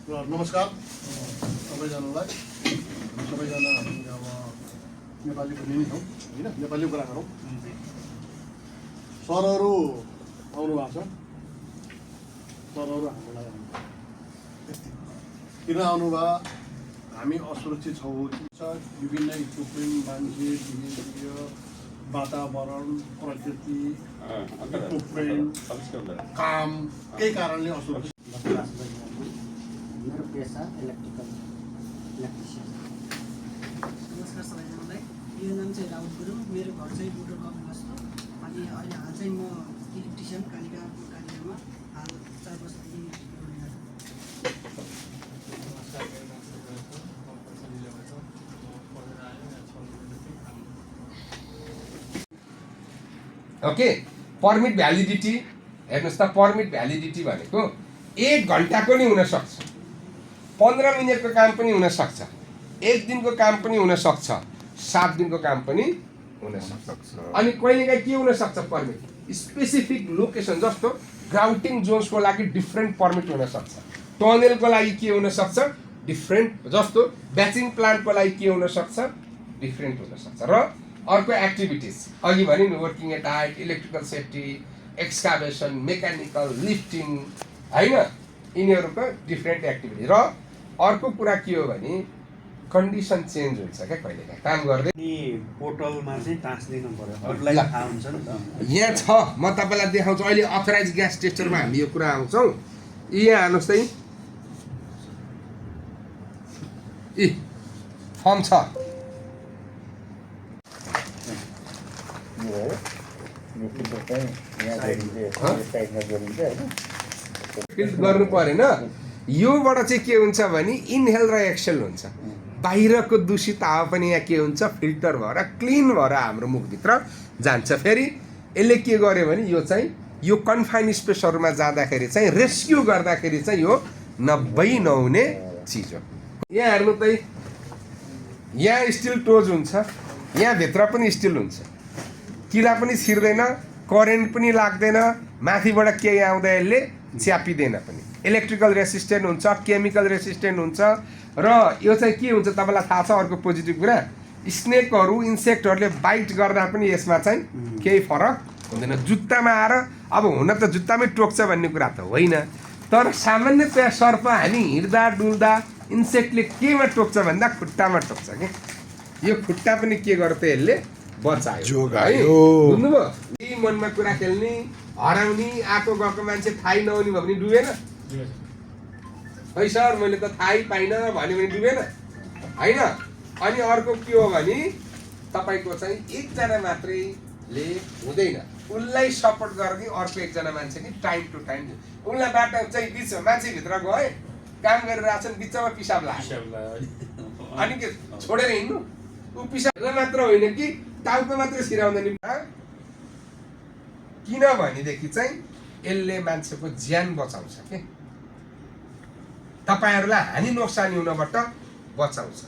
नमस्कार सबैजनालाई सबैजना हामीले अब नेपाली बोल्ने नै छौँ होइन नेपाली कुरा गरौँ सरहरू आउनु भएको छ सरहरू हामीलाई किन आउनुभयो हामी असुरक्षित छौँ विभिन्न इक्विपमेन्ट मान्छे विभिन्न वातावरण प्रकृति इक्विपमेन्ट काम केही कारणले असुरक्षित मेरो पेसा इलेक्ट्रिसियन। नमस्कार सबैजनालाई, मेरो नाम चाहिँ राहुल गुरुङ, मेरो घर चाहिँ बुटोल कफीबस्ती अनि अहिले हाल चाहिँ म इलेक्ट्रिसियन कालिकाको कार्यमा हाल 4 वर्षदेखि ओके पर्मिट भ्यालिडिटी हेर्नुहोस् त पर्मिट भ्यालिडिटी भनेको 1 घन्टाको नि हुनसक्छ 15 मिनटको काम पनि हुनसक्छ 1 दिनको काम पनि हुनसक्छ 7 दिनको काम पनि हुनसक्छ अनि कहिलेकाहीँ के हुनसक्छ पर्मिट स्पेसिफिक लोकेसन जस्तो ग्राउटिङ जोन्सको लागि डिफ्रेन्ट पर्मिट हुनसक्छ टनेलको लागि के हुनसक्छ डिफ्रेन्ट जस्तो ब्याचिङ प्लान्टको लागि के हुनसक्छ डिफ्रेन्ट हुनसक्छ र अर्को एक्टिभिटिज अघि भने नि working at height electrical safety excavation mechanical lifting हैन यिनीहरूको डिफ्रेन्ट एक्टिभिटी र अर्को कुरा के हो भने कन्डिसन चेन्ज हुन्छ क्या कहिलेकाहीँ काम गर्दै पोर्टलमा चाहिँ टाँसिदिनु पर्यो अरूलाई थाहा हुन्छ नि त यहाँ छ म तपाईँलाई देखाउँछु अहिले अथराइज ग्यास टेस्टरमा हामी यो कुरा आउँछौँ यहाँ हाल्नुहोस् त यी फर्म छ फिल्ड गर्नु परेन योबाट चाहिँ के हुन्छ भने इनहेल र एक्सेल हुन्छ बाहिरको दूषित हावा पनि यहाँ के हुन्छ फिल्टर भएर क्लिन भएर हाम्रो मुखभित्र जान्छ फेरि यसले के गर्यो भने यो चाहिँ यो कन्फाइन स्पेसहरूमा जाँदाखेरि चाहिँ रेस्क्यु गर्दाखेरि चाहिँ यो नभई नहुने चिज हो यहाँ हेर्नु त यहाँ स्टिल टोज हुन्छ यहाँ भित्र पनि स्टिल हुन्छ किला पनि छिर्दैन करेन्ट पनि लाग्दैन माथिबाट केही आउँदा यसले च्यापिँदैन पनि इलेक्ट्रिकल रेसिस्टेन्ट हुन्छ केमिकल रेसिस्टेन्ट हुन्छ र यो चाहिँ के हुन्छ तपाईँलाई थाहा छ अर्को पोजिटिभ कुरा स्नेकहरू इन्सेक्टहरूले बाइट गर्दा पनि यसमा चाहिँ केही फरक हुँदैन जुत्तामा आएर अब हुन त जुत्तामै टोक्छ भन्ने कुरा त होइन तर सामान्यतया सर्प हामी हिँड्दा डुल्दा इन्सेक्टले केमा टोक्छ भन्दा खुट्टामा टोक्छ कि यो खुट्टा पनि के गर्छ यसले बचायो बुझ्नुभयो यी मनमा कुरा खेल्ने हराउने आएको गएको मान्छे थाहै नहुने भयो भने डुबेन है सर मैले त थाहै पाइनँ भन्यो भने डुबेन होइन अनि अर्को के हो भने तपाईँको चाहिँ एकजना मात्रैले हुँदैन उसलाई सपोर्ट गर्ने अर्को एकजना मान्छे नि टाइम टु टाइम उसलाई बाटो चाहिँ बिच मान्छेभित्र गए काम गरिरहेको छन् बिचमा पिसाब लाग्यो अनि के छोडेर हिँड्नु ऊ पिसाब मात्र होइन कि टाउको मात्रै सिराउँदैन किनभनेदेखि चाहिँ यसले मान्छेको ज्यान बचाउँछ के तपाईँहरूलाई हानि नोक्सानी हुनबाट बचाउँछ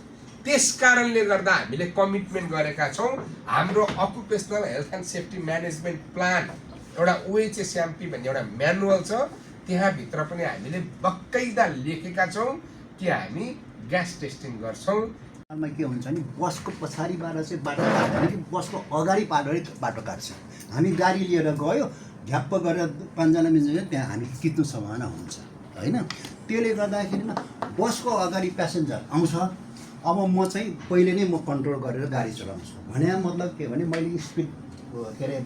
त्यस कारणले गर्दा हामीले कमिटमेन्ट गरेका छौँ हाम्रो occupational health and safety management plan एउटा ओएचएसएमपी भन्ने एउटा म्यानुअल छ त्यहाँभित्र पनि हामीले बक्कैदा लेखेका छौँ कि हामी ग्यास टेस्टिङ गर्छौँ के हुन्छ नि बसको पछाडिबाट चाहिँ बाटो काट्दैन कि बसको अगाडिबाट बाटो काट्छ हामी गाडी लिएर गयो झ्याप्प गरेर 5 जना मिल्छ त्यहाँ हामी कित्नु सम्भावना हुन्छ होइन त्यसले गर्दाखेरिमा बसको अगाडि प्यासेन्जर आउँछ अब म चाहिँ पहिले नै म कन्ट्रोल गरेर गाडी चलाउँछु भने मतलब के भने मैले स्पिड के अरे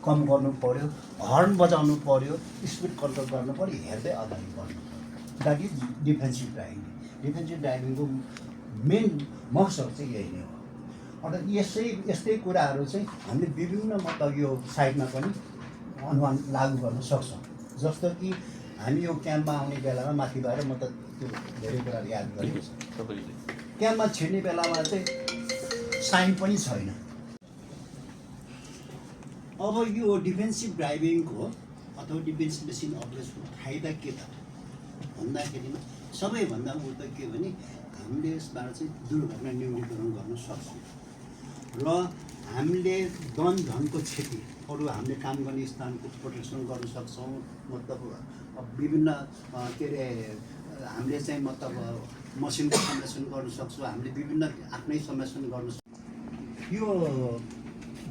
कम गर्नु पर्यो हर्न बजाउनु पर्यो स्पिड कन्ट्रोल गर्नु पर्यो हेर्दै अगाडि बढ्नु पर्यो द्याट इज डिफेन्सिभ ड्राइभिङको मेन मकसद चाहिँ यही नै हो अन्त यस्तै कुराहरू चाहिँ हामीले विभिन्न मतलब यो साइडमा पनि अनुमान लागू गर्न सक्छौँ जस्तो कि हामी यो क्याम्पमा आउने बेलामा माथि भएर म त त्यो धेरै कुराहरू याद गरेँ क्याम्पमा छिर्ने बेलामा चाहिँ साइन पनि छैन अब यो डिफेन्सिभ ड्राइभिङको अथवा डिफेन्सिभ मेसिन अपरेसनको फाइदा के त भन्दाखेरिमा सबैभन्दा ऊ त के भने हामीले यसबाट चाहिँ दुर्घटना न्यूनीकरण गर्न सक्छौँ र हामीले वन धनको क्षति अरू हामीले काम गर्ने स्थानको प्रोटेक्सन गर्न सक्छौँ मतलब विभिन्न के अरे हामीले चाहिँ मतलब मसिनको संरक्षण गर्न सक्छौँ, हामीले विभिन्न आफ्नै संरक्षण गर्न सक्छौँ। यो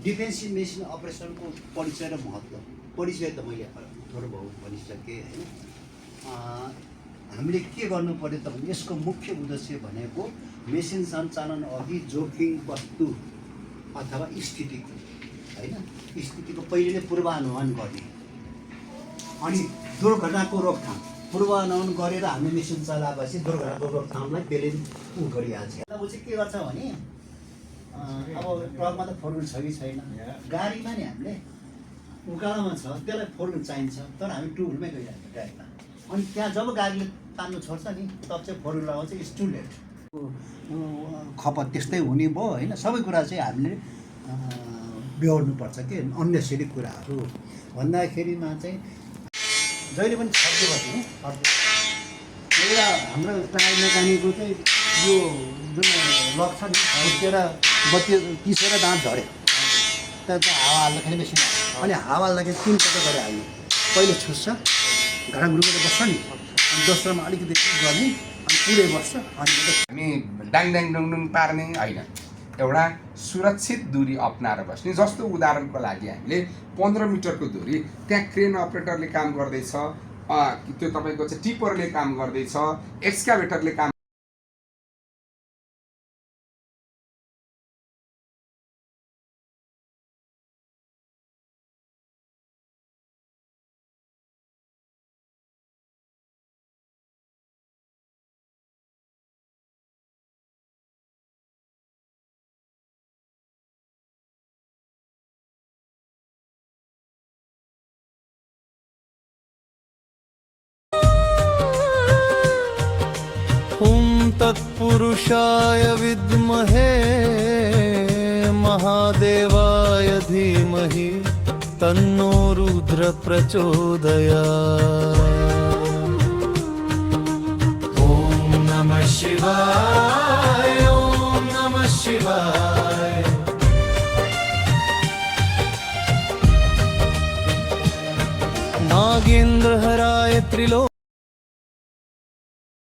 डिफेन्सिभ मेसिन अपरेसनको परिचय र महत्त्व, परिचय त मैले थोरै बहुत भनिसकेँ होइन। हामीले के गर्नु पर्यो त भने यसको मुख्य उद्देश्य भनेको मेसिन सञ्चालन अघि जोखिम वस्तु अथवा स्थितिको होइन, स्थितिको पहिले नै पूर्वानुमान गर्ने अनि दुर्घटनाको रोकथाम पूर्वानुमान गरेर हामी मेसिन चलाएपछि दुर्घटनाको रोकथामलाई त्यसले उ गरिहाल्छ। ऊ चाहिँ के गर्छ भने अब ट्रकमा त फोर व्हिल छ कि छैन, गाडीमा नि हामीले उकालोमा छ त्यसलाई फोर व्हिल चाहिन्छ, तर हामी टु व्हिलमै गइरहेको गाडीमा। अनि त्यहाँ जब गाडीले तान्नु छोड्छ नि तब चाहिँ फोर व्हिल लगाउँछ, इट्स टु लेट। खपत त्यस्तै हुने भयो होइन। सबै कुरा चाहिँ हामीले बेहोर्नुपर्छ कि अन्नेसरी कुराहरू भन्दाखेरिमा चाहिँ जहिले पनि छर्केपछि नि एउटा हाम्रो टायर मेकानिकको चाहिँ यो जुन लक छ नि छर्केर बत्ती पिसेर दाँत झऱ्यो, त्यहाँ हावा हाल्दाखेरि बेसी अनि हावा हाल्दाखेरि तिनपल्ट गरेर हाल्ने, पहिले छुस्छ घडाङुडुबाट बस्छ नि, अनि दोस्रोमा अलिकति गर्ने अनि पुरै बस्छ। अनि हामी डाङ डाङ डुङ डुङ पार्ने होइन, एउटा सुरक्षित दूरी अप्नाएर बस्ने। जस्तो उदाहरणको लागि हामीले 15 मिटरको दूरी त्यहाँ क्रेन अपरेटरले काम गर्दैछ, त्यो तपाईँको चाहिँ टिपरले काम गर्दैछ, एक्सकाभेटरले काम तत्पुरुषाय विद्महे महादेवाय धीमहि तन्नो रुद्र प्रचोदयात्। ॐ नमः शिवाय, ॐ नमः शिवाय। नागेन्द्रहराय त्रिलोक